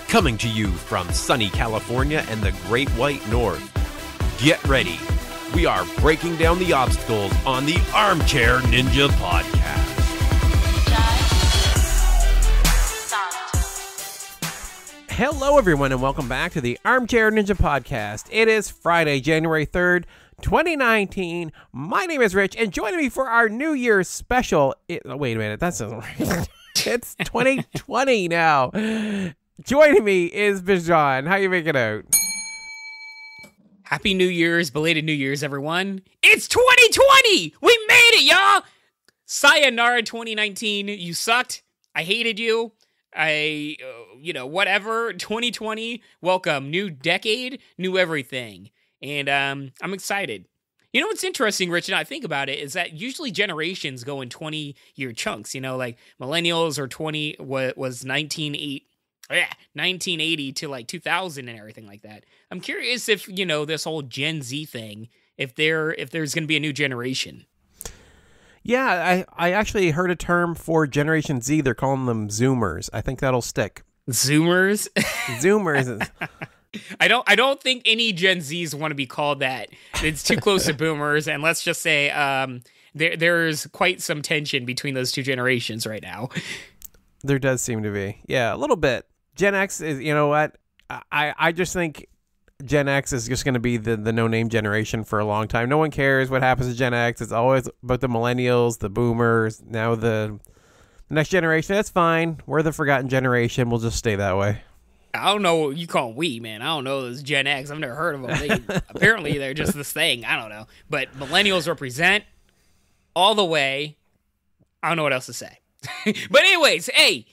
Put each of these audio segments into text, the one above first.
Coming to you from sunny California and the Great White North. Get ready. We are breaking down the obstacles on the Armchair Ninja Podcast. Hello, everyone, and welcome back to the Armchair Ninja Podcast. It is Friday, January 3rd, 2019. My name is Rich, and joining me for our New Year's special... wait a minute, that's right. It's 2020 now. Joining me is Bijan. How you making out? Happy New Year's, belated New Year's, everyone. It's 2020! We made it, y'all! Sayonara 2019. You sucked. I hated you. Whatever. 2020, welcome. New decade, new everything. And I'm excited. You know what's interesting, Rich, and I think about it, is that usually generations go in 20-year chunks. You know, like millennials are 1980 to like 2000 and everything like that. I'm curious if, this whole Gen Z thing, if there's going to be a new generation. Yeah, I actually heard a term for Generation Z. They're calling them Zoomers. I think that'll stick. Zoomers? Zoomers. I don't think any Gen Zs want to be called that. It's too close to boomers, and let's just say there's quite some tension between those two generations right now. There does seem to be. Yeah, a little bit. Gen X is, you know what? I just think Gen X is just going to be the no-name generation for a long time. No one cares what happens to Gen X. It's always about the millennials, the boomers, now the next generation. That's fine. We're the forgotten generation. We'll just stay that way. I don't know what you call we, man. I don't know this Gen X. I've never heard of them. Apparently, they're just this thing. I don't know. But millennials represent all the way. I don't know what else to say. But anyways, hey,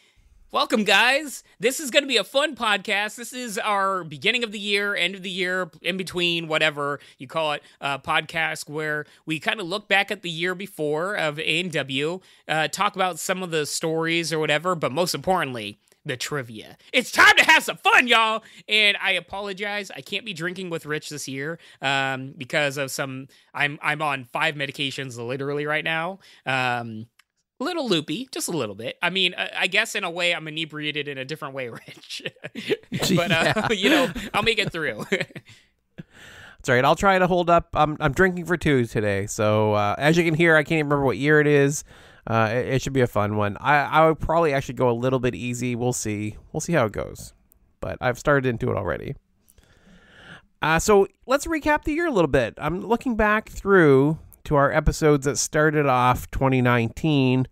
welcome, guys. This is going to be a fun podcast. This is our beginning of the year, end of the year, in between, whatever you call it, podcast where we kind of look back at the year before of ANW, talk about some of the stories or whatever, but most importantly, the trivia. It's time to have some fun, y'all. And I apologize. I can't be drinking with Rich this year because of I'm on 5 medications literally right now. Little loopy, just a little bit. I mean, I guess in a way I'm inebriated in a different way, Rich. But, I'll make it through. That's right. I'll try to hold up. I'm drinking for 2 today. So as you can hear, I can't even remember what year it is. It should be a fun one. I would probably actually go a little bit easy. We'll see. We'll see how it goes. But I've started into it already. So let's recap the year a little bit. I'm looking back through to our episodes that started off 2019,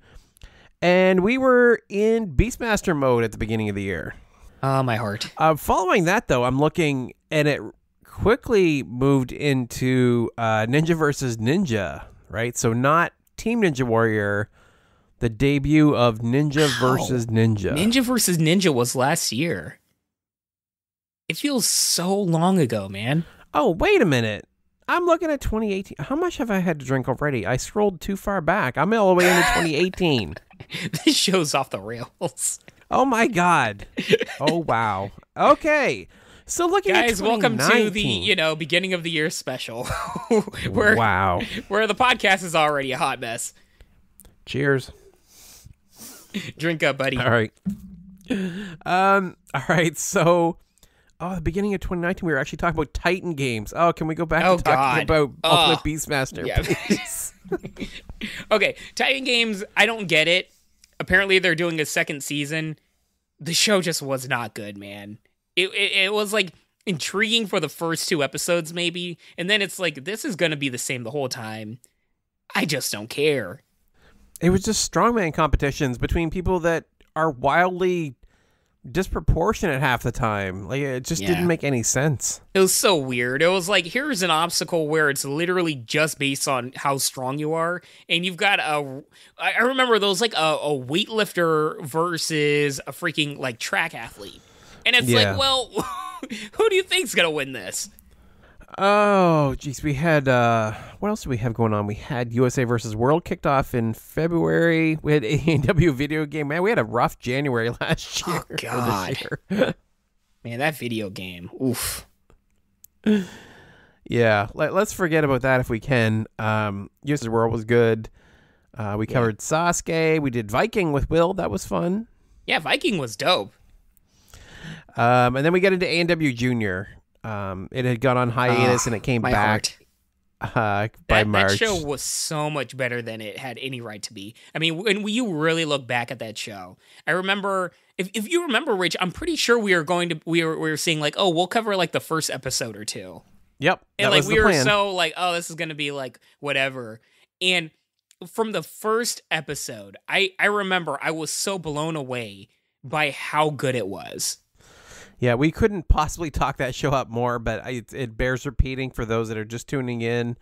and we were in Beastmaster mode at the beginning of the year. Oh, my heart. Following that, though, I'm looking, and it quickly moved into Ninja versus Ninja, right? So not Team Ninja Warrior, the debut of Ninja versus Ninja. Ninja versus Ninja was last year. It feels so long ago, man. Oh, wait a minute. I'm looking at 2018. How much have I had to drink already? I scrolled too far back. I'm all the way into 2018. This show's off the rails. Oh, my God. Oh, wow. Okay. So looking at 2019. Guys, welcome to the, beginning of the year special. Where the podcast is already a hot mess. Cheers. Drink up, buddy. All right. All right. So, the beginning of 2019, we were actually talking about Titan games. Oh, can we go back to talking about Ultimate Beastmaster, please? Okay, Titan games, I don't get it. Apparently, they're doing a second season. The show just was not good, man. It was like intriguing for the first 2 episodes, maybe, and then it's like this is gonna be the same the whole time. I just don't care. It was just strongman competitions between people that are wildly disproportionate half the time. Like it just didn't make any sense. It was so weird. It was like, here's an obstacle where it's literally just based on how strong you are, and you've got I remember those like a weightlifter versus a freaking like track athlete, and it's like, well, who do you think's gonna win this? Oh, geez. We had, what else do we have going on? We had USA versus World kicked off in February. We had ANW video game. Man, we had a rough January last year. Oh, God. Man, that video game. Oof. Yeah. Let's forget about that if we can. USA World was good. We covered Sasuke. We did Viking with Will. That was fun. Yeah, Viking was dope. And then we get into ANW Junior. It had gone on hiatus and it came back by March. That show was so much better than it had any right to be. I mean, when you really look back at that show, I remember, if you remember, Rich, I'm pretty sure we were seeing like, oh, we'll cover like the first episode or two. Yep. And like we were so like, oh, this is gonna be like whatever. And from the first episode, I remember I was so blown away by how good it was. Yeah, we couldn't possibly talk that show up more, but it bears repeating for those that are just tuning in.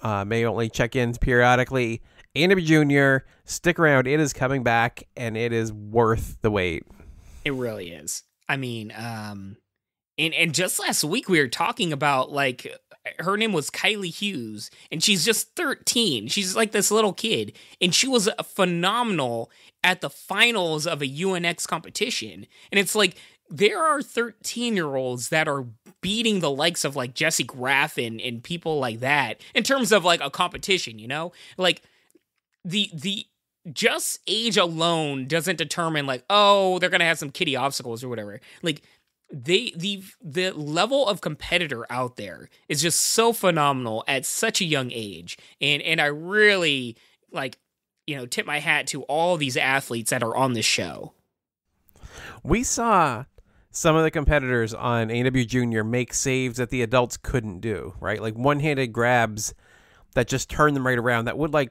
May only check in periodically. ANW Junior, stick around. It is coming back, and it is worth the wait. It really is. I mean, and just last week we were talking about, like, her name was Kylie Hughes, and she's just 13. She's like this little kid, and she was phenomenal at the finals of a UNX competition. And it's like, there are 13-year-olds that are beating the likes of like Jesse Graff and people like that in terms of like a competition, you know? Like the just age alone doesn't determine like, oh, they're going to have some kiddie obstacles or whatever. Like the level of competitor out there is just so phenomenal at such a young age. And I really like, you know, tip my hat to all these athletes that are on this show. We saw some of the competitors on ANW Junior make saves that the adults couldn't do, right? Like one-handed grabs that just turn them right around that would like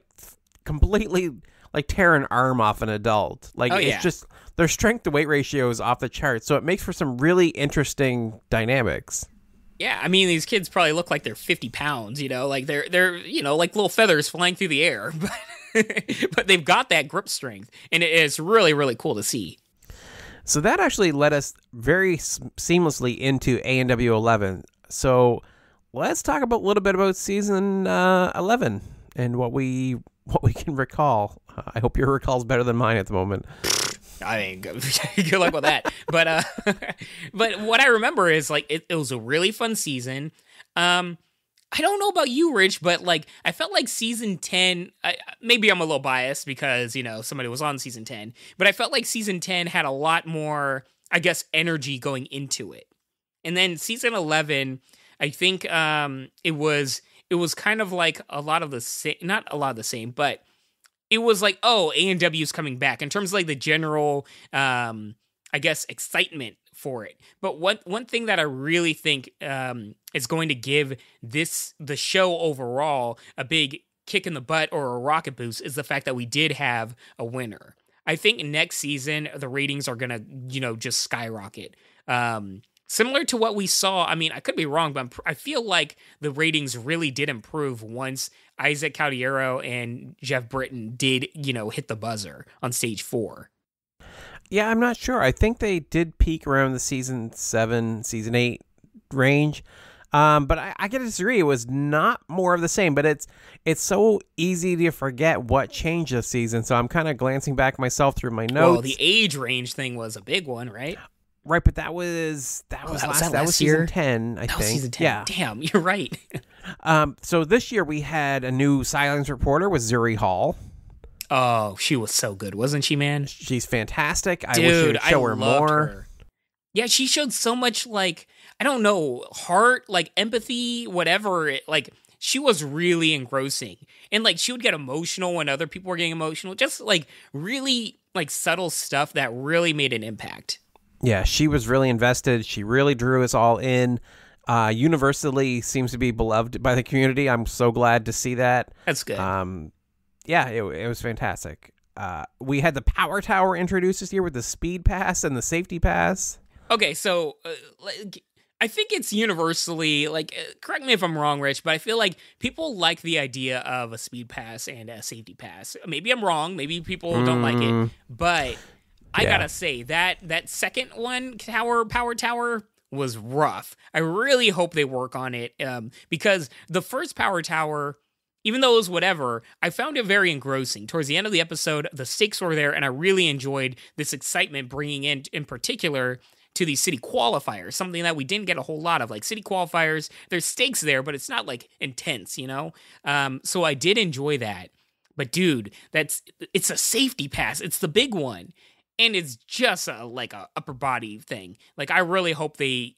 completely like tear an arm off an adult. Like it's just their strength to weight ratio is off the charts. So it makes for some really interesting dynamics. Yeah, I mean, these kids probably look like they're 50 pounds, you know, like they're you know, like little feathers flying through the air, but they've got that grip strength, and it's really, really cool to see. So that actually led us very seamlessly into ANW 11. So let's talk a little bit about season 11 and what we can recall. I hope your recall is better than mine at the moment. I mean, good luck with that. But but what I remember is like it was a really fun season. I don't know about you, Rich, but like I felt like season 10, maybe I'm a little biased because, you know, somebody was on season 10, but I felt like season 10 had a lot more, I guess, energy going into it. And then season 11, I think it was kind of like a lot of the same, not a lot of the same, but it was like, oh, ANW is coming back in terms of like the general, I guess, excitement for it. But one thing that I really think is going to give the show overall a big kick in the butt or a rocket boost is the fact that we did have a winner. I think next season the ratings are gonna, you know, just skyrocket. Similar to what we saw. I mean, I could be wrong, but I feel like the ratings really did improve once Isaac Caldiero and Jeff Britton did, you know, hit the buzzer on stage 4. Yeah, I'm not sure. I think they did peak around the season 7, season 8 range. But I gotta disagree. It was not more of the same, but it's so easy to forget what changed this season. So I'm kind of glancing back myself through my notes. Well, the age range thing was a big one, right? Right, but that was season 10, I think. Season 10. Yeah. Damn, you're right. So this year we had a new silence reporter with Zuri Hall. Oh, she was so good, wasn't she, man? She's fantastic. Dude, I wish you'd show her more. Her. Yeah, she showed so much, like, I don't know, heart, like empathy, whatever. Like, she was really engrossing. And, like, she would get emotional when other people were getting emotional. Just, like, really, like, subtle stuff that really made an impact. Yeah, she was really invested. She really drew us all in. Universally seems to be beloved by the community. I'm so glad to see that. That's good. Yeah, it was fantastic. We had the Power Tower introduced this year with the Speed Pass and the Safety Pass. Okay, so I think it's universally, like, correct me if I'm wrong, Rich, but I feel like people like the idea of a Speed Pass and a Safety Pass. Maybe I'm wrong. Maybe people don't like it. But I gotta say, that second one, Power Tower, was rough. I really hope they work on it because the first Power Tower, even though it was whatever, I found it very engrossing. Towards the end of the episode, the stakes were there, and I really enjoyed this excitement bringing in particular, to these city qualifiers, something that we didn't get a whole lot of. Like, city qualifiers, there's stakes there, but it's not, like, intense, you know? So I did enjoy that. But, dude, it's a Safety Pass. It's the big one. and it's just like a upper body thing. Like I really hope they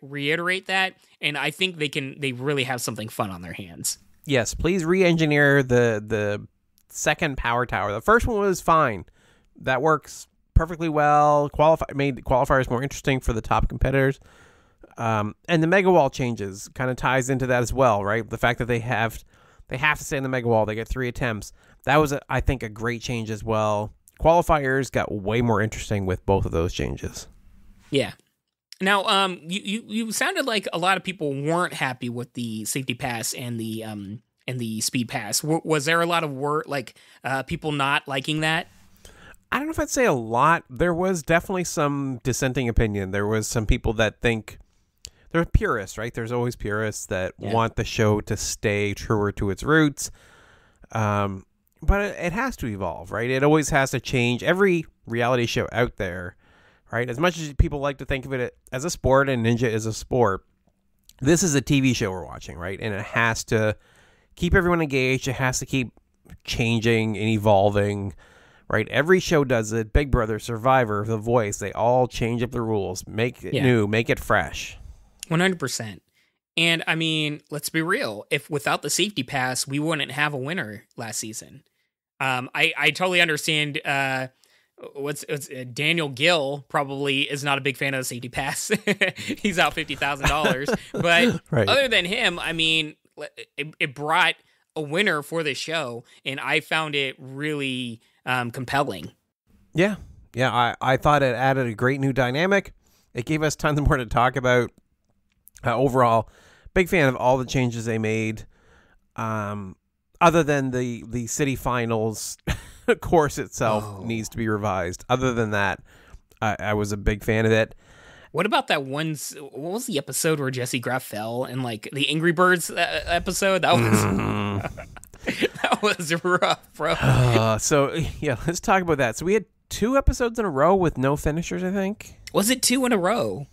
reiterate that, and I think they really have something fun on their hands. Yes, please re-engineer the second power tower. The first one was fine. That works perfectly well. Made the qualifiers more interesting for the top competitors. And the mega wall changes kind of ties into that as well, right? The fact that they have to stay in the mega wall. They get 3 attempts. That was, I think, a great change as well. Qualifiers got way more interesting with both of those changes. Yeah. Now, you sounded like a lot of people weren't happy with the safety pass and the speed pass. Was there a lot of people not liking that? I don't know if I'd say a lot. There was definitely some dissenting opinion. There was some people that think they're purists, right? There's always purists that want the show to stay truer to its roots. But it has to evolve, right? It always has to change. Every reality show out there, right? As much as people like to think of it as a sport and Ninja is a sport, this is a TV show we're watching, right? And it has to keep everyone engaged. It has to keep changing and evolving, right? Every show does it. Big Brother, Survivor, The Voice, they all change up the rules, make it new, make it fresh. 100%. And I mean, let's be real. If without the safety pass, we wouldn't have a winner last season. I totally understand. What's Daniel Gill probably is not a big fan of the safety pass. He's out $50,000. But other than him, I mean, it brought a winner for the show, and I found it really compelling. Yeah. I thought it added a great new dynamic. It gave us tons more to talk about. Overall, big fan of all the changes they made. Other than the city finals course itself needs to be revised. Other than that, I was a big fan of it. What about that one? What was the episode where Jesse Graff fell and like the Angry Birds episode? That was that was rough, bro. So yeah, let's talk about that. So we had 2 episodes in a row with no finishers, I think. Was it 2 in a row?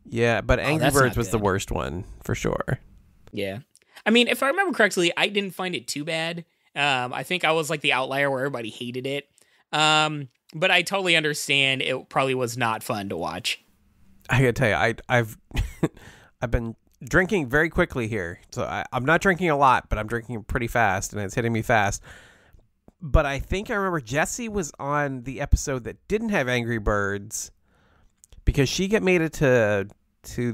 Yeah, but Angry Birds was the worst one, for sure. Yeah. I mean, if I remember correctly, I didn't find it too bad. I think I was like the outlier where everybody hated it. But I totally understand it probably was not fun to watch. I gotta tell you, I've I've been drinking very quickly here. So I'm not drinking a lot, but I'm drinking pretty fast, and it's hitting me fast. But I think I remember Jessie was on the episode that didn't have Angry Birds, because she made it to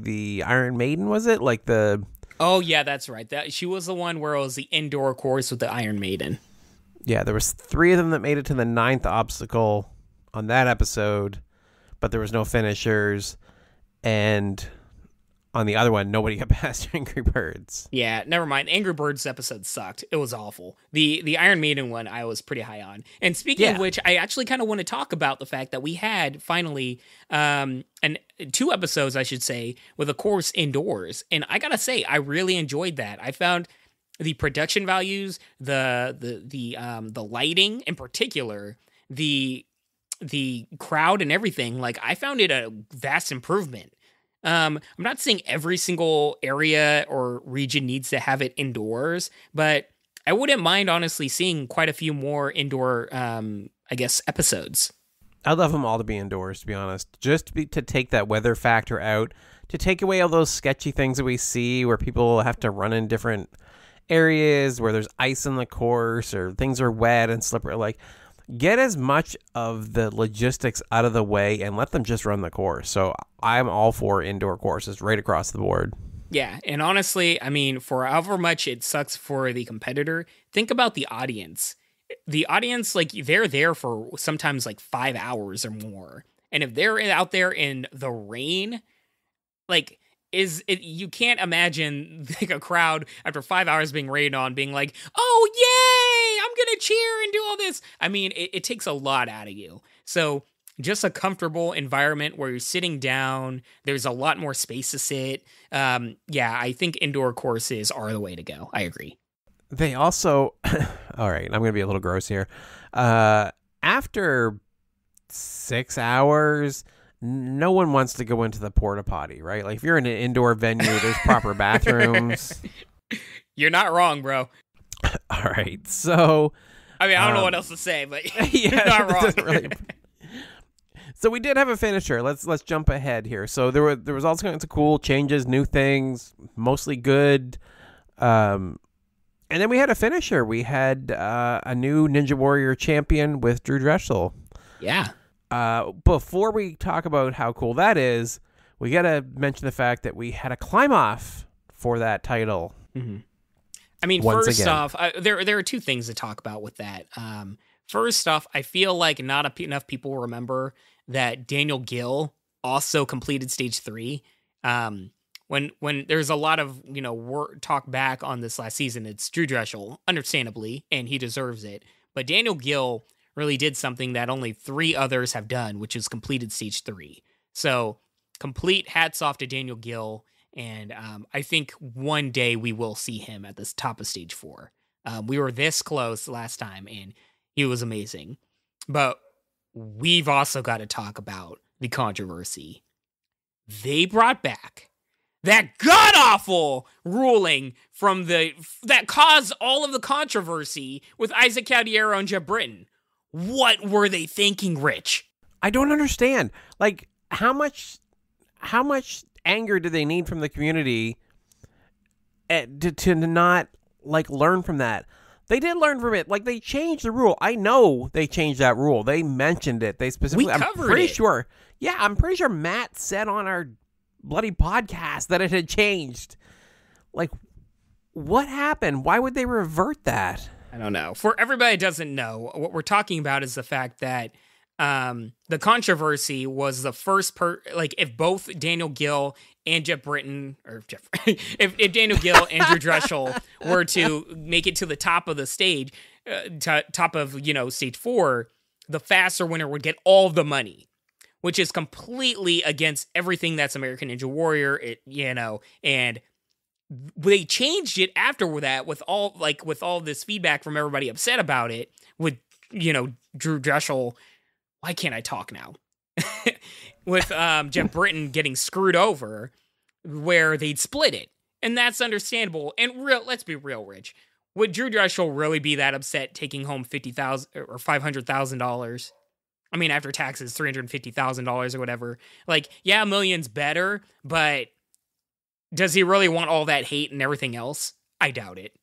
the Iron Maiden, was it? Like the... Oh, yeah, that's right. She was the one where it was the indoor course with the Iron Maiden. Yeah, there was 3 of them that made it to the 9th obstacle on that episode, but there was no finishers. And on the other one, nobody got past Angry Birds. Yeah, never mind. Angry Birds episode sucked. It was awful. The Iron Maiden one I was pretty high on. And speaking of which, I actually kind of want to talk about the fact that we had finally 2 episodes, I should say, with a course indoors. And I gotta say, I really enjoyed that. I found the production values, the lighting in particular, the crowd and everything. Like, I found it a vast improvement. I'm not saying every single area or region needs to have it indoors, but I wouldn't mind honestly seeing quite a few more indoor, episodes. I'd love them all to be indoors, to be honest. Just to take that weather factor out, to take away all those sketchy things that we see where people have to run in different areas where there's ice in the course or things are wet and slippery. Like, get as much of the logistics out of the way and let them just run the course. So I'm all for indoor courses right across the board. Yeah, and honestly, I mean, for however much it sucks for the competitor, think about the audience. The audience, like, they're there for sometimes like 5 hours or more. And if they're out there in the rain, like, you can't imagine like a crowd after 5 hours being rained on being like, oh, yay, I'm going to cheer and do all this. I mean, it takes a lot out of you. So just a comfortable environment where you're sitting down. There's a lot more space to sit. I think indoor courses are the way to go. I agree. They also, all right, I'm going to be a little gross here. After 6 hours, no one wants to go into the porta potty, right? Like, if you're in an indoor venue, there's proper bathrooms. You're not wrong, bro. All right, so... I mean, I don't know what else to say, but you're not wrong. So we did have a finisher. Let's jump ahead here. So there was all kinds of cool changes, new things, mostly good. And then we had a finisher. We had a new Ninja Warrior champion with Drew Dressel. Yeah. Before we talk about how cool that is, we got to mention the fact that we had a climb off for that title. Mm-hmm. I mean, first off, there are two things to talk about with that. First off, I feel like not enough people remember that Daniel Gill also completed stage 3. When there's a lot of talk back on this last season, it's Drew Dressel, understandably, and he deserves it. But Daniel Gill really did something that only 3 others have done, which is completed stage 3. So complete hats off to Daniel Gill, and I think one day we will see him at the top of stage 4. We were this close last time, and he was amazing. But we've also got to talk about the controversy. They brought back that god-awful ruling that caused all of the controversy with Isaac Caldiero and Jeb Britton. What were they thinking, Rich? I don't understand. Like, how much anger do they need from the community to not learn from that? They did learn from it. Like, they changed the rule. I know they changed that rule. They mentioned it. They specifically. We covered I'm pretty it. sure. Yeah, I'm pretty sure Matt said on our bloody podcast that it had changed. Like, what happened? Why would they revert that? I don't know. For everybody that doesn't know, what we're talking about is the fact that the controversy was the first if both Daniel Gill and Jeb Britton, if Daniel Gill and Drew Dressel were to make it to the top of the stage, top of stage 4, the faster winner would get all the money, which is completely against everything that's American Ninja Warrior. And they changed it after that with all this feedback from everybody upset about it. With Drew Dressel. Why can't I talk now? With Jeb Britton getting screwed over, where they'd split it, and that's understandable. And let's be real, Rich. Would Drew Dressel really be that upset taking home $50,000 or $500,000? I mean, after taxes, $350,000 or whatever. Yeah, a million's better, but does he really want all that hate and everything else? I doubt it.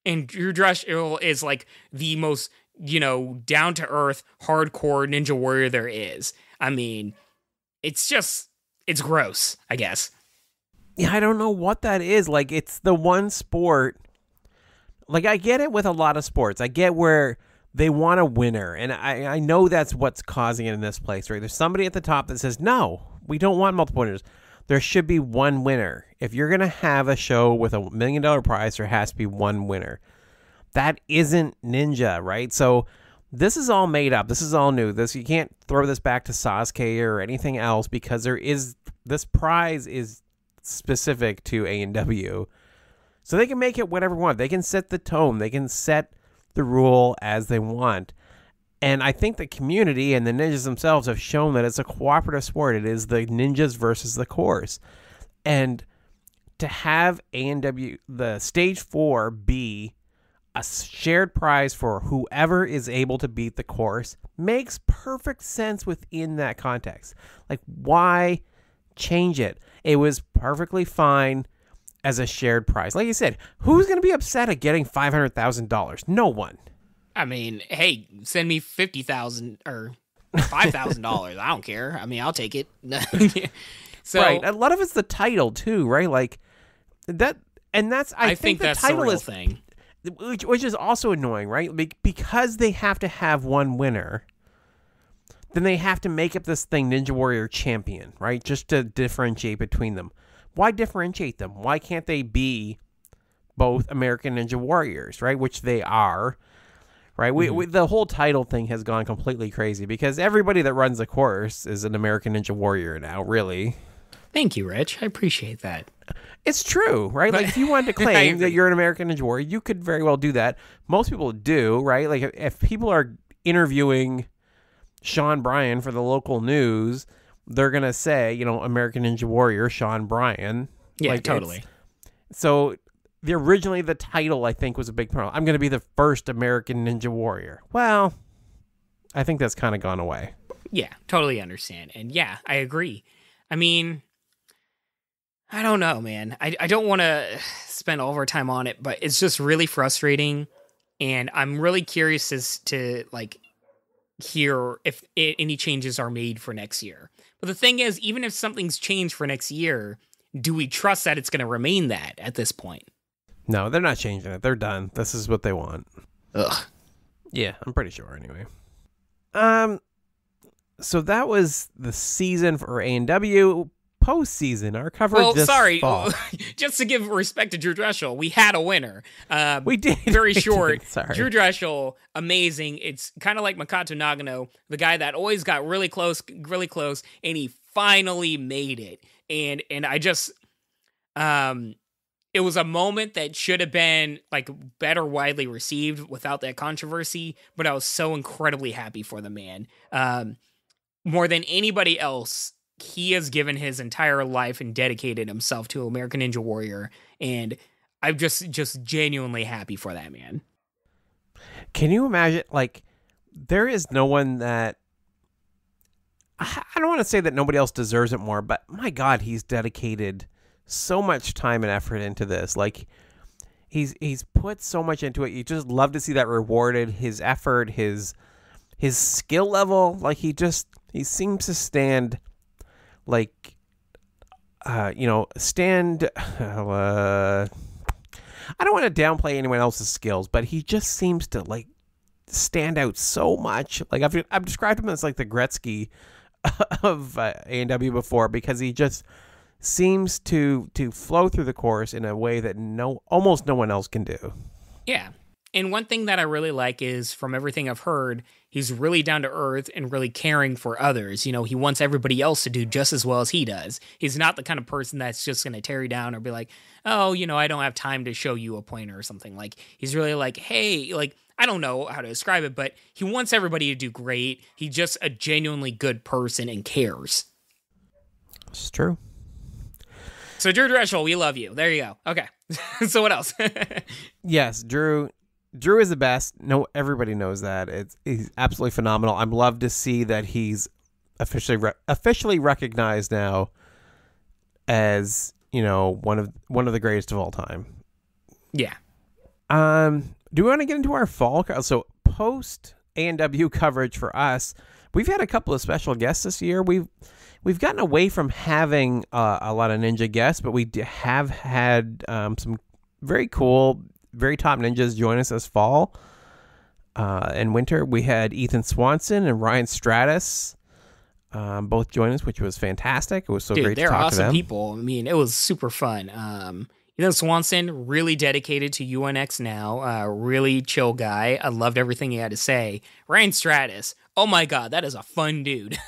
And Drew Dressel is the most down-to-earth, hardcore Ninja Warrior there is. I mean, it's gross, I guess. Yeah, I don't know what that is. It's the one sport. I get it with a lot of sports. I get where they want a winner, and I know that's what's causing it in this place, right? There's somebody at the top that says, no, we don't want multiple winners. There should be one winner. If you're going to have a show with $1 million prize, there has to be one winner. That isn't Ninja, right? So this is all made up. This is all new. You can't throw this back to Sasuke or anything else, because this prize is specific to ANW. So they can make it whatever they want. They can set the tone. They can set the rule as they want. And I think the community and the ninjas themselves have shown that it's a cooperative sport. It is the ninjas versus the course. And to have ANW, the stage 4, be a shared prize for whoever is able to beat the course makes perfect sense within that context. Why change it? It was perfectly fine as a shared prize. Like you said, who's going to be upset at getting $500,000? No one. I mean, hey, send me $50,000 or $5,000. I don't care. I mean, I'll take it. So, right. A lot of it's the title too, right? That, and that's I think the that's title the real is thing. Which is also annoying, right? Because they have to have one winner, then they have to make up this thing Ninja Warrior Champion, right? Just to differentiate between them. Why differentiate them? Why can't they be both American Ninja Warriors, right? Which they are, right? Mm-hmm. The whole title thing has gone completely crazy because everybody that runs the course is an American Ninja Warrior now, really. Thank you, Rich. I appreciate that. It's true, right? If you wanted to claim that you're an American Ninja Warrior, you could very well do that. Most people do, right? If people are interviewing Sean Bryan for the local news, they're going to say, American Ninja Warrior, Sean Bryan. Yeah, totally. So originally the title, I think, was a big problem. I'm going to be the first American Ninja Warrior. Well, I think that's kind of gone away. Yeah, totally understand. And yeah, I agree. I mean, I don't know, man. I don't want to spend all of our time on it, but it's just really frustrating. And I'm really curious as to like hear if any changes are made for next year. But the thing is, even if something's changed for next year, do we trust that it's going to remain that at this point? No, they're not changing it. They're done. This is what they want. Ugh. Yeah, I'm pretty sure anyway. So that was the season for ANW. Postseason, our coverage this fall. Just to give respect to Drew Dreshel, we had a winner. We did. Very short. Sorry. Drew Dreshel, amazing. It's kind of like Makoto Nagano, the guy that always got really close, and he finally made it. And I just, it was a moment that should have been like better widely received without that controversy, but I was so incredibly happy for the man. More than anybody else, he has given his entire life and dedicated himself to American Ninja Warrior, and I'm just genuinely happy for that man. Can you imagine, like, there is no one that, I don't want to say that nobody else deserves it more, but my God, he's dedicated so much time and effort into this. Like, he's put so much into it. You just love to see that rewarded, his effort, his skill level. Like, he seems to stand... like, I don't want to downplay anyone else's skills, but he just seems to like stand out so much. Like I've described him as like the Gretzky of ANW before, because he just seems to flow through the course in a way that almost no one else can do. Yeah. And one thing that I really like is, from everything I've heard, he's really down to earth and really caring for others. You know, he wants everybody else to do just as well as he does. He's not the kind of person that's just going to tear you down or be like, oh, I don't have time to show you a pointer or something. Like, he's really like, hey, like, I don't know how to describe it, but he wants everybody to do great. He's just a genuinely good person and cares. It's true. So, Drew Dreshel, we love you. There you go. Okay. So what else? Yes, Drew is the best. No, everybody knows that. He's absolutely phenomenal. I'm love to see that he's officially recognized now as, one of the greatest of all time. Yeah. Do we want to get into our fall? So post ANW coverage for us, we've had a couple of special guests this year. We've gotten away from having a lot of ninja guests, but we have had some very cool, very top ninjas join us this fall and winter. We had Ethan Swanson and Ryan Stratus both join us, which was fantastic. It was so great to talk awesome to them. They're awesome people. I mean, it was super fun. Ethan Swanson, really dedicated to UNX now, really chill guy. I loved everything he had to say. Ryan Stratus, oh my God, that is a fun dude.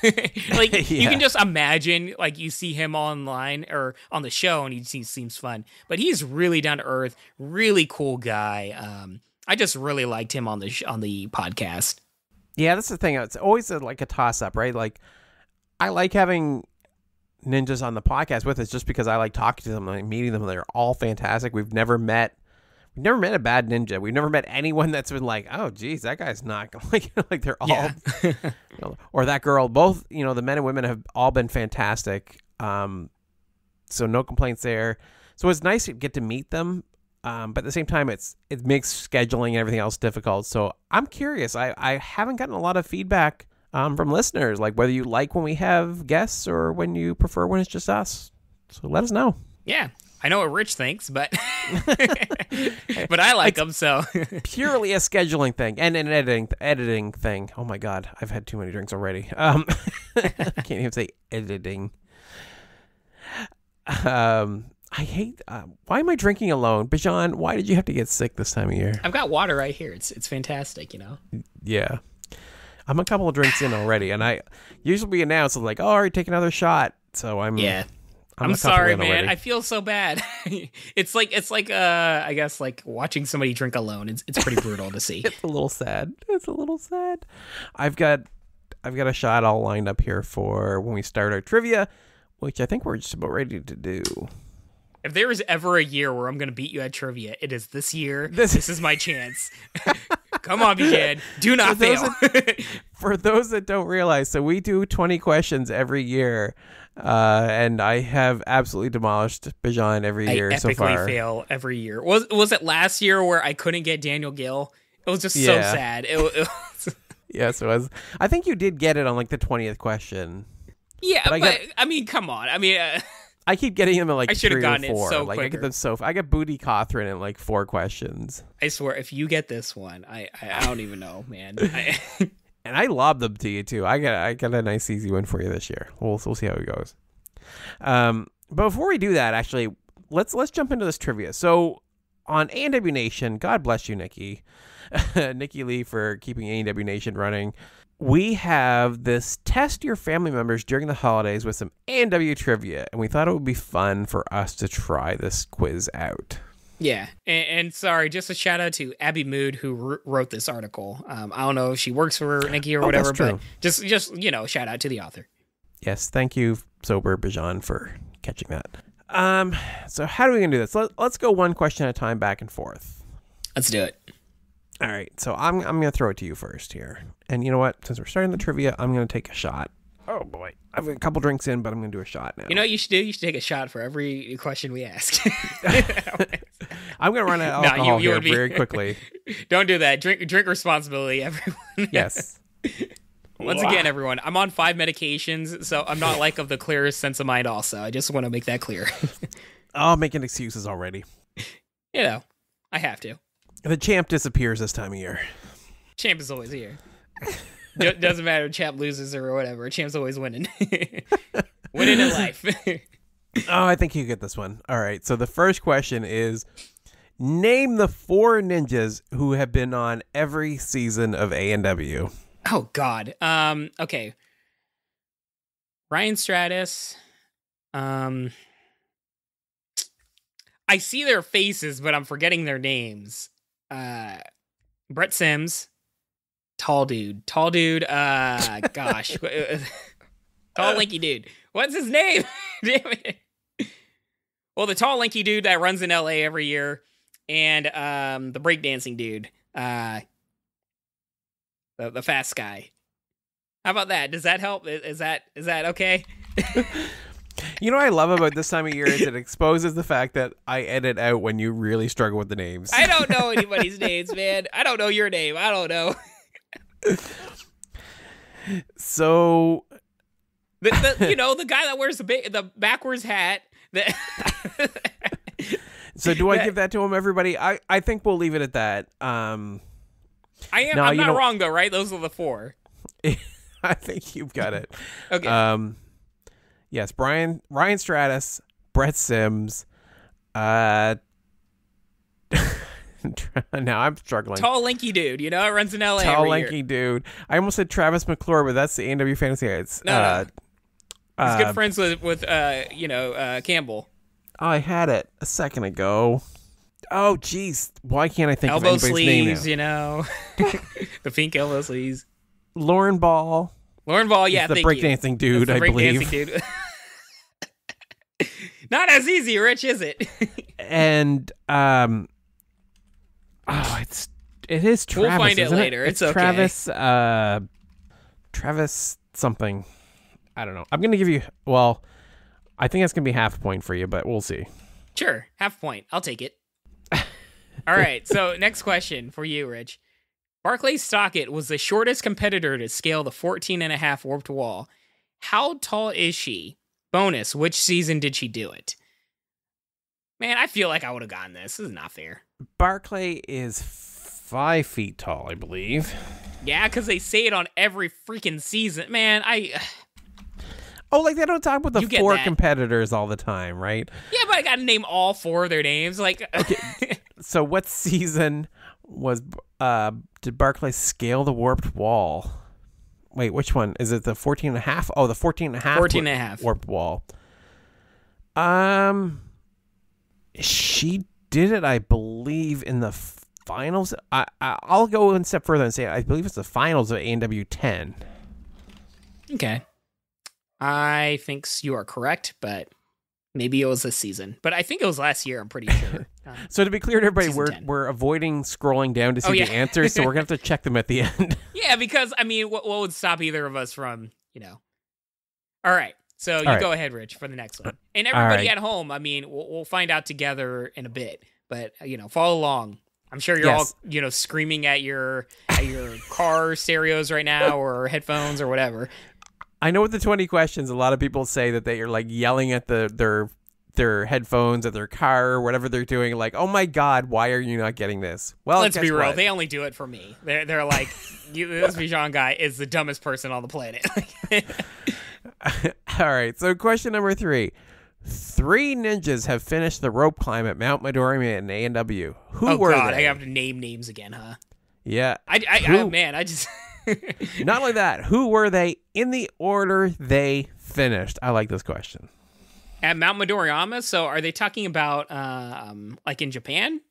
Like, yeah. You can just imagine, like, you see him online or on the show and he seems fun. But he's really down to earth, really cool guy. I just really liked him on the podcast. Yeah, that's the thing. It's always like a toss-up, right? Like, I like having ninjas on the podcast with us just because I like talking to them, like meeting them. They're all fantastic. We've never met a bad ninja. We've never met anyone that's been like, oh geez, that guy's not like they're all or that girl. Both, the men and women have all been fantastic. So no complaints there. So it's nice to get to meet them. But at the same time, it makes scheduling and everything else difficult. So I'm curious. I haven't gotten a lot of feedback from listeners, like whether you like when we have guests or when you prefer when it's just us. So let us know. Yeah, I know what Rich thinks, but but I like them, so. Purely a scheduling thing and an editing thing. Oh my God, I've had too many drinks already. I can't even say editing. I hate. Why am I drinking alone, Bijan? Why did you have to get sick this time of year? I've got water right here. It's fantastic, Yeah. I'm a couple of drinks in already, and I usually announce like, "Oh, all right, take another shot." So I'm sorry, man. Already. I feel so bad. It's like I guess like watching somebody drink alone. It's pretty brutal to see. It's a little sad. I've got a shot all lined up here for when we start our trivia, which I think we're just about ready to do. If there is ever a year where I'm going to beat you at trivia, it is this year. This is my chance. Come on, Bijan. Do not fail. For those that don't realize, so we do 20 questions every year, and I have absolutely demolished Bijan every year so far. I epically fail every year. Was it last year where I couldn't get Daniel Gill? It was just so sad. It was... Yes, it was. I think you did get it on like the 20th question. Yeah, but I mean, come on. I mean, I keep getting them at like I should have 3 or gotten 4. it so like quicker. I get them so. I get Booty Cothran in like 4 questions. I swear, if you get this one, I don't even know, man. And I lob them to you too. I got a nice easy one for you this year. We'll see how it goes. But before we do that, actually, let's jump into this trivia. So on ANW Nation, God bless you, Nikki. Nikki Lee for keeping ANW Nation running. We have this test your family members during the holidays with some ANW trivia, and we thought it would be fun for us to try this quiz out. Yeah, and sorry, just a shout out to Abby Mood who wrote this article. I don't know if she works for Nikki or whatever, but just shout out to the author. Yes, thank you, Sober Bijan, for catching that. So how are we gonna do this? Let's go one question at a time, back and forth. Let's do it. All right, so I'm gonna throw it to you first here, and you know what? Since we're starting the trivia, I'm gonna take a shot. Oh boy, I've got a couple drinks in, but I'm gonna do a shot now. You know what you should do? You should take a shot for every question we ask. I'm gonna run out of alcohol here very quickly. Don't do that. Drink responsibly, everyone. Yes. Once again, everyone, I'm on 5 medications, so I'm not like of the clearest sense of mind. Also, I just want to make that clear. Oh, making excuses already. You know, I have to. The champ disappears this time of year. Champ is always here. Doesn't matter if champ loses or whatever. Champ's always winning. Winning in life. Oh, I think you get this one. All right. So the first question is, name the 4 ninjas who have been on every season of ANW. Oh, God. Okay. Ryan Stratus. I see their faces, but I'm forgetting their names. Brett Sims. Tall dude. Gosh. Tall, lanky dude. What's his name? Damn it. Well, the tall, lanky dude that runs in LA every year, and the breakdancing dude. The fast guy. How about that? Does that help? Is that okay? You know what I love about this time of year is it exposes the fact that I edit out when you really struggle with the names. I don't know anybody's names, man. I don't know your name. I don't know. So, the guy that wears the backwards hat. So do I give that to him, everybody? I think we'll leave it at that. I'm not wrong though, right? Those are the 4. I think you've got it. Okay. Yes, Ryan Stratus, Brett Sims. Now I'm struggling. Tall, lanky dude. It runs in LA. Tall, lanky dude. I almost said Travis McClure, but that's the ANW Fantasy Guides. No. He's good friends with Campbell. Oh, I had it a second ago. Oh, jeez. Why can't I think elbow of anybody's sleeves, name now? The pink elbow sleeves. Lauren Ball. Yeah, the breakdancing dude, I believe. Dude. Not as easy, Rich, is it? And it is Travis. We'll find it isn't later. It's okay. Travis something. I don't know. I'm gonna give you. Well, I think that's gonna be half a point for you, but we'll see. Sure, half a point. I'll take it. All right. So next question for you, Rich. Barclay Stockett was the shortest competitor to scale the 14.5 warped wall. How tall is she? Bonus, which season did she do it? Man, I feel like I would have gotten this. This is not fair. Barclay is 5 feet tall, I believe. Yeah, because they say it on every freaking season. Man, Oh, like they don't talk about the 4 competitors all the time, right? Yeah, but I got to name all 4 of their names. Okay. So what season did Barclay scale the warped wall? Wait, which one? Is it the 14.5? Oh, the 14.5. 14.5 warped wall. She did it, I believe, in the finals. I'll go one step further and say I believe it's the finals of ANW 10. Okay. I think you are correct, but Maybe it was this season, but I think it was last year. I'm pretty sure. So to be clear to everybody, Season 10. we're avoiding scrolling down to see yeah. the answers, so we're gonna have to check them at the end. Yeah, because I mean, what would stop either of us from, All right, so you go ahead, Rich, for the next one, and everybody at home. I mean, we'll find out together in a bit, but follow along. I'm sure you're all screaming at your car stereos right now or headphones or whatever. I know with the 20 questions, a lot of people say that they are like yelling at their headphones at their car or whatever they're doing, like, oh my God, why are you not getting this? Well, let's be real. They only do it for me. They're like, this Bijan guy is the dumbest person on the planet. All right. So question number 3. 3 ninjas have finished the rope climb at Mount Midori in ANW. Who were God, they? I have to name names again, huh? Yeah. I just... Not only that, who were they in the order they finished? I like this question. At Mount Midoriyama? So are they talking about like in Japan?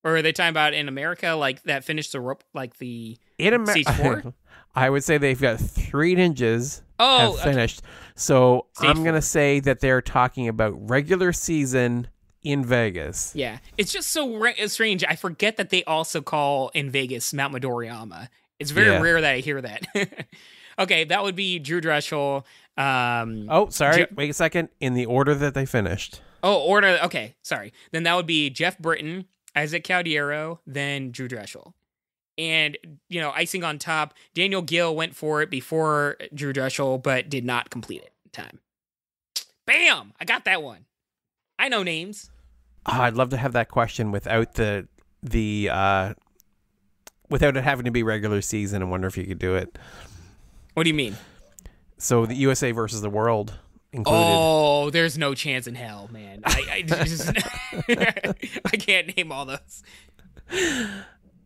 Or are they talking about in America, like that finished the rope, like the stage 4? I would say they've got 3 ninjas have finished. Okay. So stage I'm going to say that they're talking about regular season in Vegas. Yeah. It's just so strange. I forget that they also call in Vegas Mount Midoriyama. It's very rare that I hear that. Okay, that would be Drew Dreshel. Wait a second. In the order that they finished. Oh, order. Okay, sorry. Then that would be Jeff Britton, Isaac Caldiero, then Drew Dreshel. And, icing on top, Daniel Gill went for it before Drew Dreshel, but did not complete it in time. Bam! I got that one. I know names. Oh, I'd love to have that question without without it having to be regular season. I wonder if you could do it. What do you mean? So the USA versus the world included. Oh, there's no chance in hell, man. I just I can't name all those.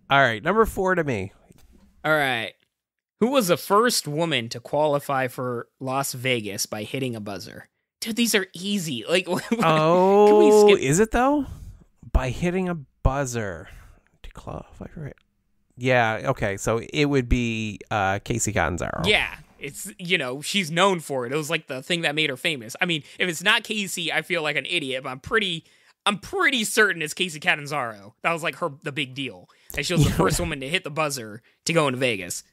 All right, number 4 to me. All right. Who was the first woman to qualify for Las Vegas by hitting a buzzer? Dude, these are easy. Like, can we skip? Is it though? By hitting a buzzer to qualify for it. Yeah, okay, so it would be Casey Catanzaro. Yeah, it's, she's known for it. It was like the thing that made her famous. I mean, if it's not Casey, I feel like an idiot, but I'm pretty certain it's Casey Catanzaro. That was like the big deal. That she was the first woman to hit the buzzer to go into Vegas.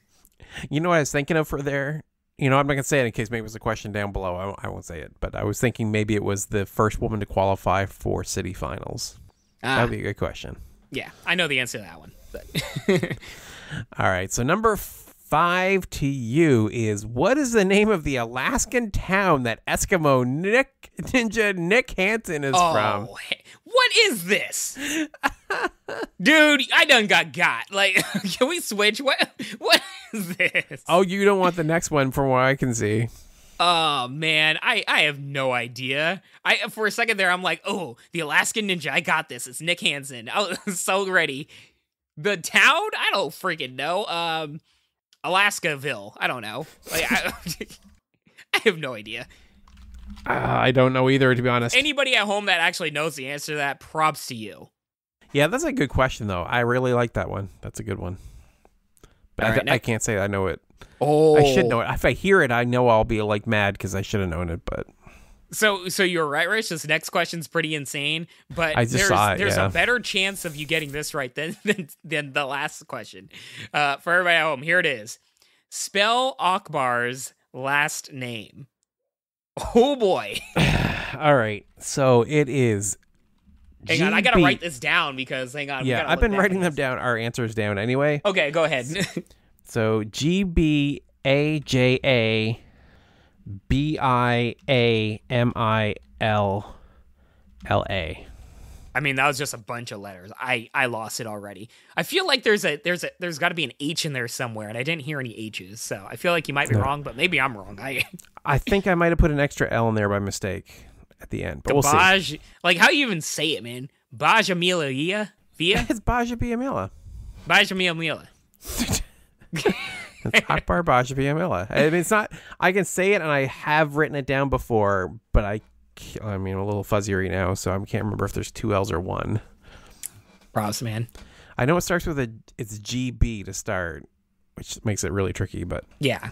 You know what I was thinking of for there? I'm not going to say it in case maybe it was a question down below. I won't say it, but I was thinking maybe it was the first woman to qualify for city finals. That would be a good question. Yeah, I know the answer to that one. But all right, so number 5 to you is, what is the name of the Alaskan town that Eskimo Ninja Nick Hansen is from? What is this? Dude, I done got. Like, can we switch? What is this? Oh, you don't want the next one from what I can see. Oh, man, I have no idea. For a second there, I'm like, oh, the Alaskan Ninja, I got this. It's Nick Hansen. I was so ready. The town? I don't freaking know. Alaskaville. I don't know. Like, I have no idea. I don't know either, to be honest. Anybody at home that actually knows the answer to that, props to you. Yeah, that's a good question, though. I really like that one. That's a good one. But I can't say I know it. Oh, I should know it. If I hear it, I know I'll be like mad because I should have known it. But so you're right, Rich. This next question's pretty insane. But I just saw it, there's a better chance of you getting this right than the last question. For everybody at home, here it is. Spell Akbar's last name. Oh boy. All right. So it is. Hang on, I gotta write this down because hang on. Yeah, I've been writing them down. Our answers down anyway. Okay, go ahead. So GBAJABIAMILLA. I mean, that was just a bunch of letters. I lost it already. I feel like there's got to be an H in there somewhere, and I didn't hear any H's. So I feel like you might be wrong, but maybe I'm wrong. I think I might have put an extra L in there by mistake at the end, but we'll see. Like, how you even say it, man? Bajamila Via? It's Bajamila. Bajamila. It's Akbar Bajamila. I mean, it's not. I can say it, and I have written it down before, but I mean, a little fuzzy right now, so I can't remember if there's 2 L's or 1. Props, man. I know it starts with it's GB to start, which makes it really tricky, but yeah.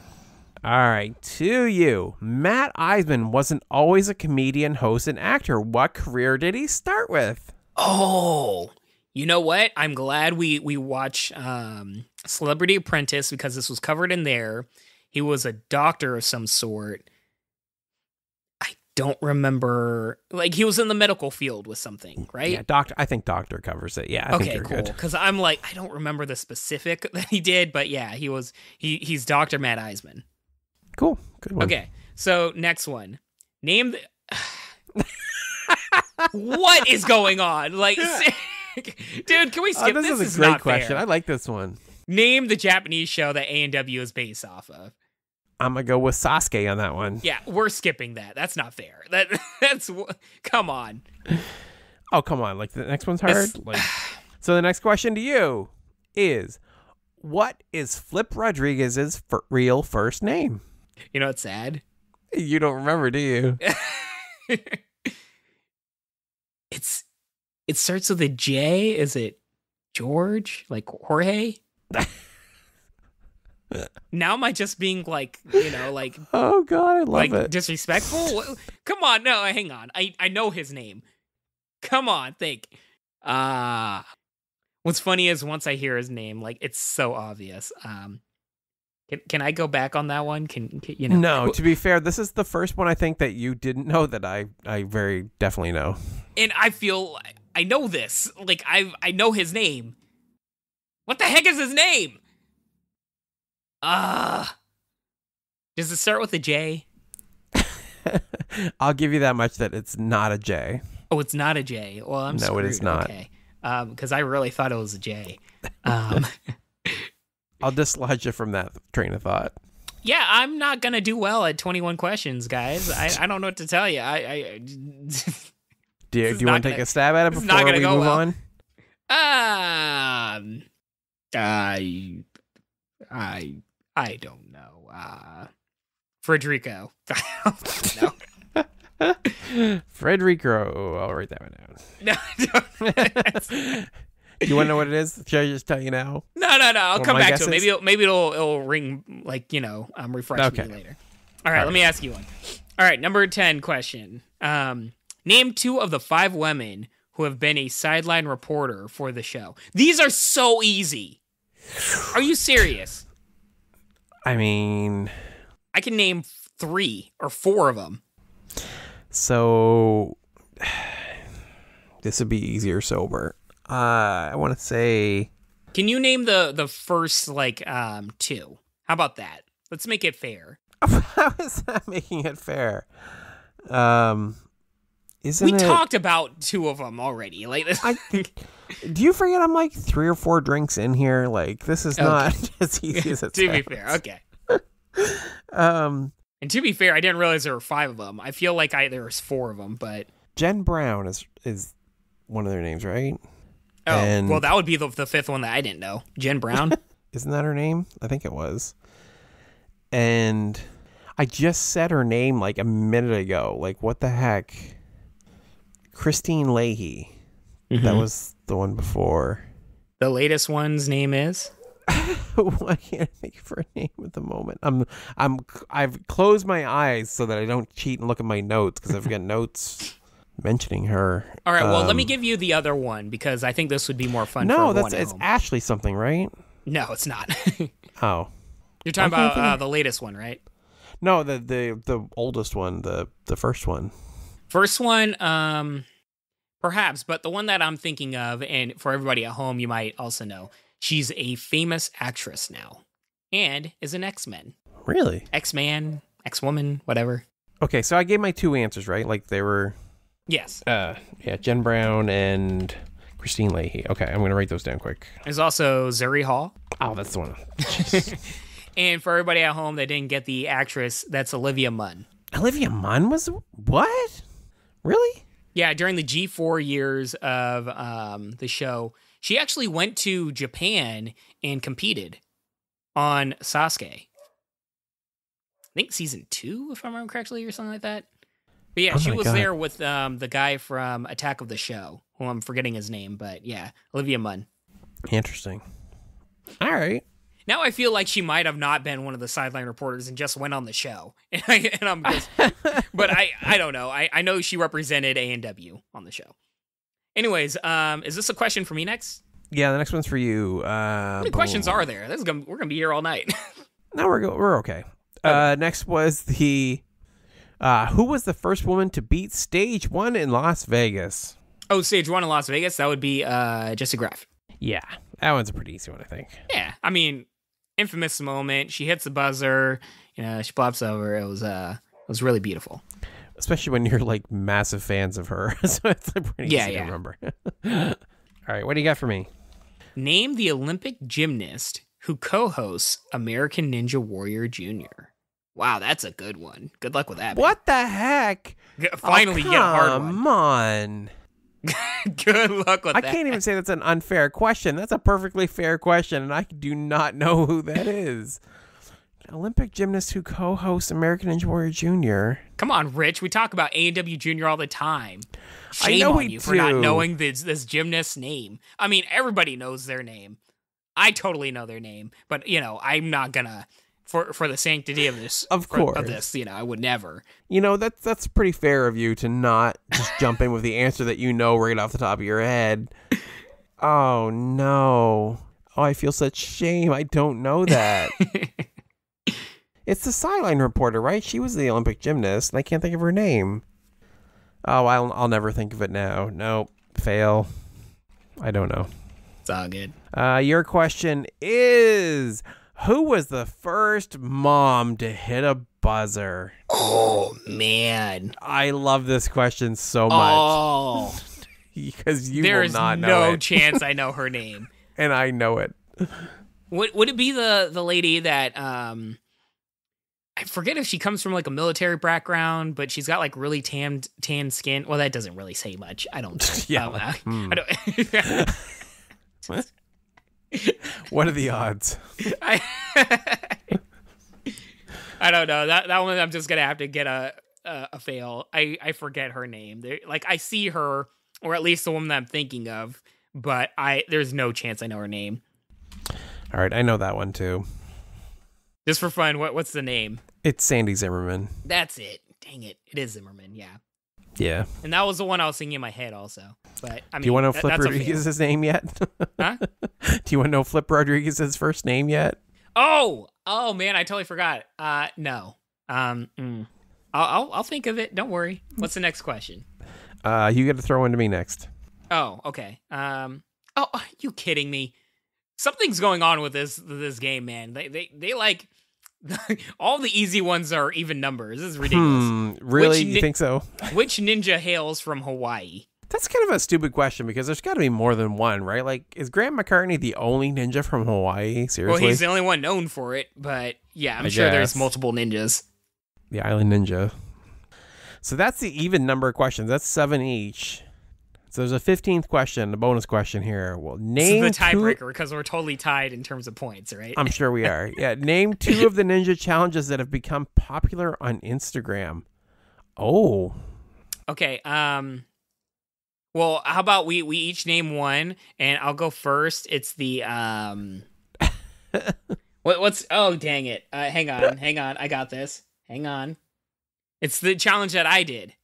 All right, to you. Matt Eisman wasn't always a comedian, host, and actor. What career did he start with? Oh, you know what? I'm glad we watch Celebrity Apprentice because this was covered in there. He was a doctor of some sort. I don't remember. Like, he was in the medical field with something, right? Yeah, doctor. I think doctor covers it. Yeah, I think you're cool. good. Because I'm like, I don't remember the specific that he did, but yeah, he's Dr. Matt Eisman. Cool. Good one. Okay, so next one. Name the... What is going on? Like, dude, can we skip this? This is a great question. Fair. I like this one. Name the Japanese show that ANW is based off of. I'm gonna go with Sasuke on that one. Yeah, we're skipping that. That's not fair. That's come on. Oh, come on. Like, the next one's hard. So the next question to you is, what is Flip Rodriguez's real first name? You know what's sad? You don't remember, do you? It starts with a J. Is it George? Like Jorge? Now am I just being like, like... Oh, God, I love it. Disrespectful? Come on, no, hang on. I know his name. Come on, think. What's funny is once I hear his name, like, it's so obvious. Can I go back on that one? Can you know? No, to be fair, this is the first one I think that you didn't know that I very definitely know. And I feel I know this. Like, I know his name. What the heck is his name? Does it start with a J? I'll give you that much that it's not a J. Oh, it's not a J. Well, I'm screwed. No, it is not. Okay. Because I really thought it was a J. I'll dislodge you from that train of thought. Yeah, I'm not gonna do well at 21 questions, guys. I don't know what to tell you. Do you want to take a stab at it before we move on? I don't know. Frederico. No. Frederico. I'll write that one down. No. Do you want to know what it is? Should I just tell you now? No. I'll come back to it. Maybe it'll ring refresh me later. All right, let me ask you one. All right, number 10 question. Name 2 of the 5 women who have been a sideline reporter for the show. These are so easy. Are you serious? I mean, I can name 3 or 4 of them. So this would be easier sober. I want to say. Can you name the first 2? How about that? Let's make it fair. How is that making it fair? Isn't we talked about 2 of them already? Like this. Do you forget I'm like 3 or 4 drinks in here? Like, this is not as easy as it To sounds. be fair, okay. And to be fair, I didn't realize there were 5 of them. I feel like there was 4 of them, but Jen Brown is one of their names, right? Oh, well, that would be the 5th one that I didn't know. Jen Brown? Isn't that her name? I think it was. And I just said her name like a minute ago. Like, what the heck? Christine Leahy. Mm-hmm. That was the one before. The latest one's name is? I can't think of her name at the moment. I've closed my eyes so that I don't cheat and look at my notes because I've got notes mentioning her. All right, well, let me give you the other one because I think this would be more fun. No, it's Ashley something, right? No, it's not. Oh, you're talking about the latest one, right? No, the oldest one, the first one. First one, perhaps, but the one that I'm thinking of, and for everybody at home, you might also know, she's a famous actress now, and is an X-Men. Really? X-Man, X-Woman, whatever. Okay, so I gave my 2 answers, right? Like they were. Yes. Yeah, Jen Brown and Christine Leahy. Okay, I'm gonna write those down quick. There's also Zuri Hall. Oh, that's the one. And for everybody at home that didn't get the actress, that's Olivia Munn. Olivia Munn was what? Really? Yeah, during the G4 years of the show, she actually went to Japan and competed on Sasuke. I think season 2, if I remember correctly, or something like that. But yeah, she was there with the guy from Attack of the Show, who I'm forgetting his name, but yeah, Olivia Munn. Interesting. All right. Now I feel like she might have not been one of the sideline reporters and just went on the show. And I'm just, but I don't know. I know she represented ANW on the show. Anyways, is this a question for me next? Yeah, the next one's for you. How many questions are there? We're gonna be here all night. No, we're okay. Next was the who was the first woman to beat Stage 1 in Las Vegas? Oh, Stage 1 in Las Vegas? That would be Jessica Graff. Yeah, that one's a pretty easy one, I think. Yeah, I mean, infamous moment. She hits the buzzer. She flops over. It was really beautiful. Especially when you're like massive fans of her. So it's like pretty easy to remember. All right, what do you got for me? Name the Olympic gymnast who co-hosts American Ninja Warrior Jr. Wow, that's a good one. Good luck with that, man. What the heck? Finally get a hard one. Come on. Good luck with that. I can't even say that's an unfair question. That's a perfectly fair question, and I do not know who that is. Olympic gymnast who co-hosts American Ninja Warrior Jr. Come on, Rich. We talk about ANW Jr. all the time. Shame I know on you for not knowing this gymnast's name. I mean, everybody knows their name. I totally know their name, but I'm not gonna for the sanctity of this. Of course, of this, I would never. That's pretty fair of you to not just jump in with the answer that you know right off the top of your head. Oh no! Oh, I feel such shame. I don't know that. It's the sideline reporter, right? She was the Olympic gymnast, and I can't think of her name. Oh, I'll never think of it now. Nope, fail. I don't know. It's all good. Your question is, who was the first mom to hit a buzzer? Oh, man. I love this question so much. Oh. Because you will not know it. There's no chance I know her name. And I know it. Would it be the lady that, I forget if she comes from like a military background, but she's got like really tan skin. Well, that doesn't really say much. I don't. Yeah. I don't. What? What are the odds? I don't know. That one I'm just gonna have to get a fail. I forget her name. I see her, or at least the woman that I'm thinking of, but there's no chance I know her name. All right, I know that one too. Just for fun, what's the name? It's Sandy Zimmerman. That's it. Dang it. It is Zimmerman, yeah. Yeah. And that was the one I was thinking in my head also. But I mean, do you want to know Flip Rodriguez's name yet? Huh? Do you want to know Flip Rodriguez's first name yet? Oh man, I totally forgot. No. I'll think of it. Don't worry. What's the next question? You get to throw one to me next. Oh, okay. Oh, are you kidding me? Something's going on with this game, man. They like all the easy ones are even numbers. This is ridiculous. Really? You think so? Which ninja hails from Hawaii? That's kind of a stupid question because there's got to be more than one, right? Like, is Grant McCartney the only ninja from Hawaii? Seriously? Well, he's the only one known for it, but yeah, I'm sure there's multiple ninjas. The Island Ninja. So that's the even number of questions. That's 7 each. So there's a 15th question, a bonus question here. Well, name this is the tiebreaker because we're totally tied in terms of points, right? I'm sure we are. Yeah, name 2 of the ninja challenges that have become popular on Instagram. Oh. Okay. Well, how about we each name one, and I'll go first. It's the what's? Oh, dang it! Hang on. I got this. Hang on. It's the challenge that I did.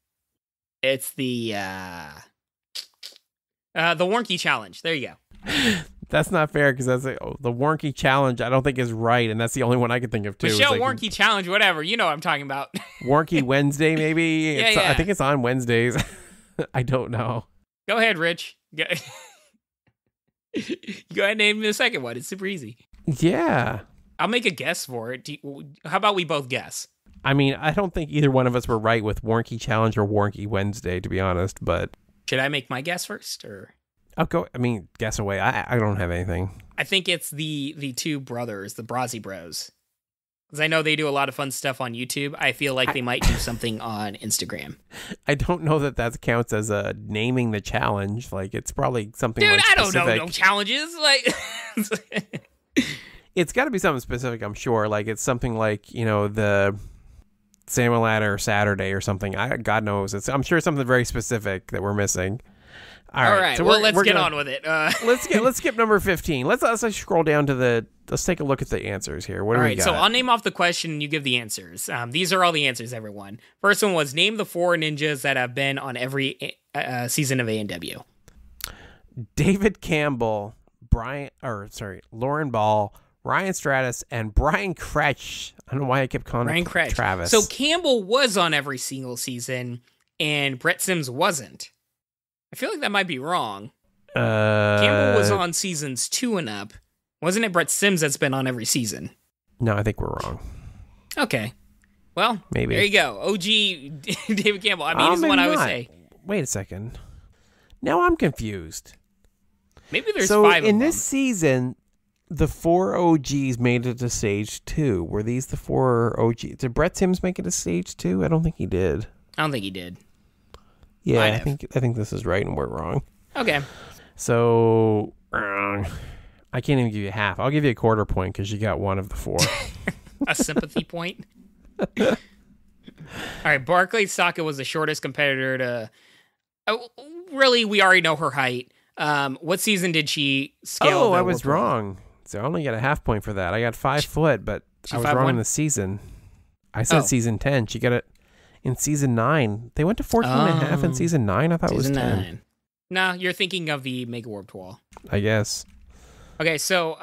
It's the Warnky challenge. There you go. That's not fair because that's the Warnky challenge. I don't think is right, and that's the only one I can think of too. Michelle Warnky challenge, whatever. You know what I'm talking about. Warnky Wednesday, maybe. Yeah. I think it's on Wednesdays. I don't know. Go ahead, Rich. Go ahead and name the second one. It's super easy. Yeah. I'll make a guess for it. How about we both guess? I mean, I don't think either one of us were right with Warnky Challenge or Warnky Wednesday, to be honest, but... Should I make my guess first, or...? I'll go, guess away. I don't have anything. I think it's the two brothers, the Brazzi Bros. Because I know they do a lot of fun stuff on YouTube. I feel like they might do something on Instagram. I don't know that counts as naming the challenge. Like, it's probably something Dude, like specific. I don't know no challenges. Like, it's got to be something specific, I'm sure. Like, it's something like, the Salmon Ladder Saturday or something. God knows. I'm sure it's something very specific that we're missing. All right. So let's get on with it. Let's skip number 15. Let's scroll down to let's take a look at the answers here. What do we got? So I'll name off the question and you give the answers. These are all the answers, everyone. First one was name the 4 ninjas that have been on every season of ANW. David Campbell, Lauren Ball, Ryan Stratus, and Brian Kretsch. I don't know why I kept calling him Travis. So Campbell was on every single season, and Brett Sims wasn't. I feel like that might be wrong. Campbell was on seasons 2 and up. Wasn't it Brett Sims that's been on every season? No, I think we're wrong. Okay. Well, maybe. There you go. OG David Campbell. I mean, he's the one I would say. Wait a second. Now I'm confused. Maybe there's 5 of them. So in this season, the 4 OGs made it to stage 2. Were these the 4 OGs? Did Brett Sims make it to stage 2? I don't think he did. I don't think he did. Yeah, I think this is right and we're wrong. Okay. So I can't even give you half. I'll give you a quarter point because you got one of the 4. A sympathy point. All right. Barclay Saka was the shortest competitor to. Really, we already know her height. What season did she scale? Oh, I was wrong. So I only got a half point for that. I got 5 foot, but I was wrong in the season. I said season 10. She got it in season 9. They went to 14 and a half in season 9. I thought it was 10. 9. No, you're thinking of the Mega Warped Wall. I guess. Okay, so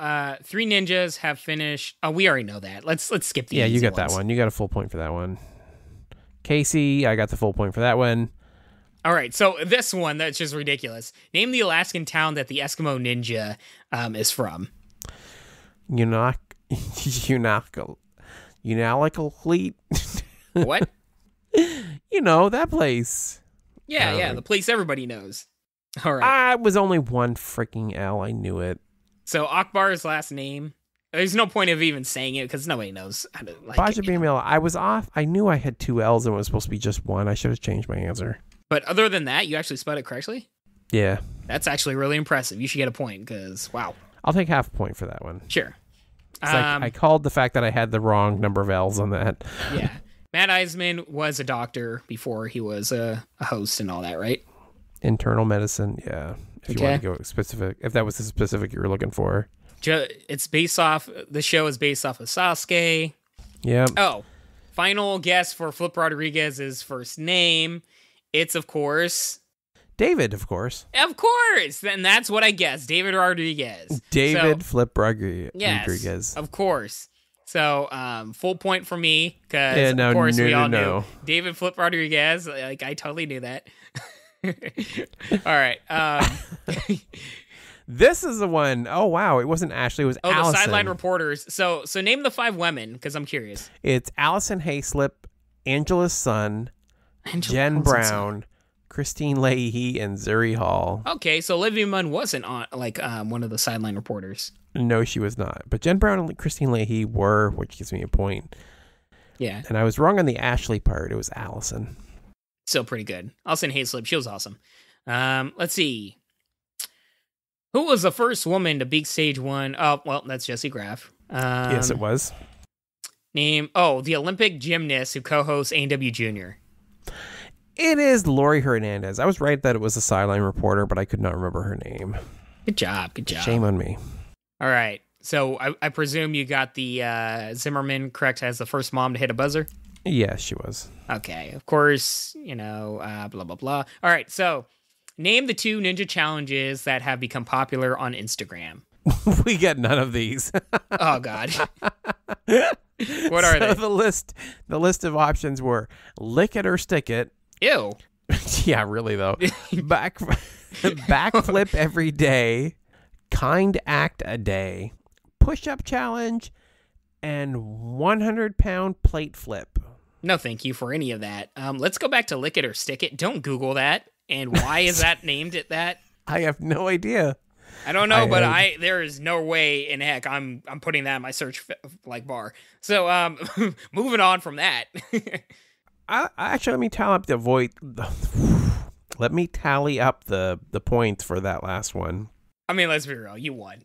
3 ninjas have finished. Oh, we already know that. Let's skip the. Yeah, you got that one. You got a full point for that one. Casey, I got the full point for that one. All right, so this one, that's just ridiculous. Name the Alaskan town that the Eskimo ninja is from. Unalakleet. What? You know, that place. Yeah, the place everybody knows. All right. I was only one freaking L. I knew it. So Akbar's last name, there's no point of even saying it because nobody knows how to Baja Bamil, I was off. I knew I had 2 L's and it was supposed to be just one. I should have changed my answer. But other than that, you actually spelled it correctly? Yeah. That's actually really impressive. You should get a point because, wow. I'll take half a point for that one. Sure. I called the fact that I had the wrong number of L's on that. Yeah. Matt Eisman was a doctor before he was a host and all that, right? Internal medicine, yeah. If you want to go specific, if that was the specific you were looking for. It's based off, the show is based off of Sasuke. Yeah. Oh, final guess for Flip Rodriguez's first name. It's, of course... David, of course. Of course! And that's what I guessed. David Rodriguez. Flip Rodriguez. Yes, of course. So, full point for me, because, of course, we all knew. David Flip Rodriguez. Like, I totally knew that. All right. This is the one. Oh, wow. It wasn't Ashley. It was Allison. The sideline reporters. So name the 5 women, because I'm curious. It's Allison Hayslip, Angela's son, Jen Brown, Christine Leahy, and Zuri Hall. Okay, so Olivia Munn wasn't on one of the sideline reporters. No, she was not. But Jen Brown and Christine Leahy were, which gives me a point. Yeah. And I was wrong on the Ashley part. It was Allison. Still pretty good. Allison Hayslip, she was awesome. Let's see. Who was the first woman to beat stage 1? Oh, well, that's Jessie Graff. Yes, it was. The Olympic gymnast who co-hosts ANW Junior. It is Lori Hernandez. I was right that it was a sideline reporter, but I could not remember her name. Good job. Shame on me. All right. So I presume you got the Zimmerman correct as the first mom to hit a buzzer? Yes, she was. Okay. Of course, blah, blah, blah. All right. So name the 2 ninja challenges that have become popular on Instagram. We get none of these. Oh, God. What are they? The list of options were lick it or stick it. Ew. Yeah, really, though. Backflip every day. Kind act a day. Push-up challenge. And 100-pound plate flip. No, thank you for any of that. Let's go back to lick it or stick it. Don't Google that. And why is that named at that? I have no idea. I don't know, there is no way in heck I'm putting that in my search bar. So moving on from that. Actually, let me tally up the points for that last one. I mean, let's be real. You won.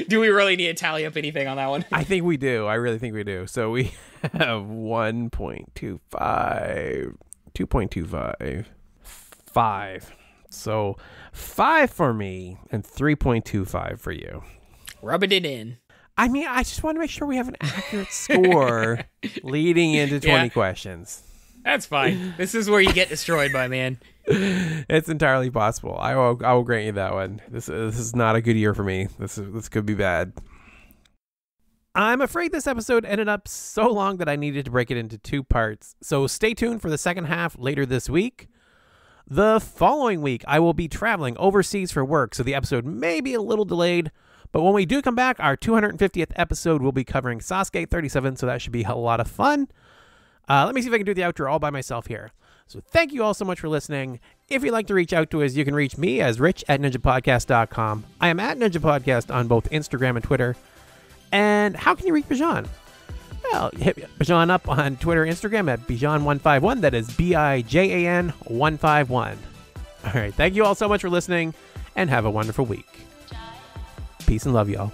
Do we really need to tally up anything on that one? I think we do. I really think we do. So we have 1.25, 2.25, 5. So 5 for me and 3.25 for you. Rubbing it in. I mean, I just want to make sure we have an accurate score leading into 20 questions. That's fine. This is where you get destroyed by man. It's entirely possible. I will grant you that one. This is not a good year for me. This could be bad. I'm afraid this episode ended up so long that I needed to break it into 2 parts. So stay tuned for the second half later this week. The following week, I will be traveling overseas for work, so the episode may be a little delayed. But when we do come back, our 250th episode will be covering Sasuke 37, so that should be a lot of fun. Let me see if I can do the outro all by myself here. So thank you all so much for listening. If you'd like to reach out to us, you can reach me as rich@ninjapodcast.com. I am at Ninja Podcast on both Instagram and Twitter. And how can you reach Bijan? Well, hit Bijan up on Twitter and Instagram at Bijan151. That is Bijan 151. All right. Thank you all so much for listening, and have a wonderful week. Peace and love, y'all.